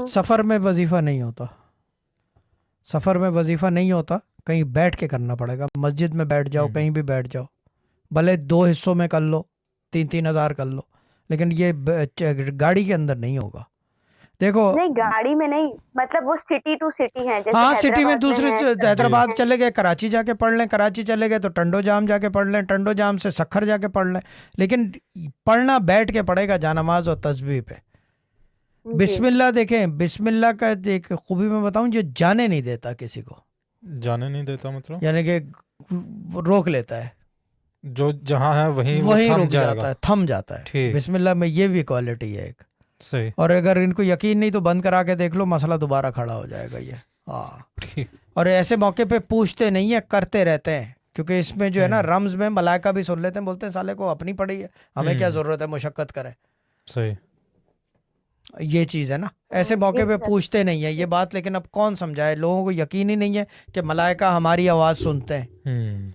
سفر میں وظیفہ نہیں ہوتا، سفر میں وظیفہ نہیں ہوتا، کہیں بیٹھ کے کرنا پڑے گا، مسجد میں بیٹھ جاؤ، کہیں بھی بیٹھ جاؤ، بھلے 2 حصوں میں کر لو، 3,000 کر لو، لیکن یہ گاڑی کے اندر نہیں ہوگا۔ دیکھو نہیں گاڑی میں نہیں، مطلب وہ سٹی ٹو سٹی ہے، جیسے ہاں سٹی میں حیدرآباد دوسرے ہے، حیدرآباد چلے گئے، کراچی جا کے پڑھ لیں، کراچی چلے گئے تو ٹنڈو جام جا کے پڑھ لیں، ٹنڈو جام سے سکھر جا کے پڑھ لیں، لیکن پڑھنا بیٹھ کے پڑھے گا جانماز اور تسبیح پہ۔ جی بسم اللہ دیکھیں، بسم اللہ کا ایک خوبی میں بتاؤں، جو جانے نہیں دیتا کسی کو، جانے نہیں دیتا مطلب یعنی کہ روک لیتا ہے، جو جہاں ہے وہیں وہ وہیں تھم رک جائے جاتا گا۔ ہے، تھم جاتا ہے۔ ٹھیک، بسم اللہ میں یہ بھی کوالٹی ہے ایک، صحیح، اور اگر ان کو یقین نہیں تو بند کرا کے دیکھ لو، مسئلہ دوبارہ کھڑا ہو جائے گا یہ۔ ہاں، ٹھیک، اور ایسے موقع پہ پوچھتے نہیں ہیں، کرتے رہتے ہیں، کیونکہ اس میں جو ہے نا رمز میں ملائکہ بھی سن لیتے ہیں، بولتے ہیں سالے کو اپنی پڑی ہے، ہمیں کیا ضرورت ہے مشقت کرے، صحیح، یہ چیز ہے نا۔ ایسے موقع پہ پوچھتے نہیں ہیں یہ بات، لیکن اب کون سمجھائے، لوگوں کو یقین ہی نہیں ہے کہ ملائکہ ہماری آواز سنتے ہیں۔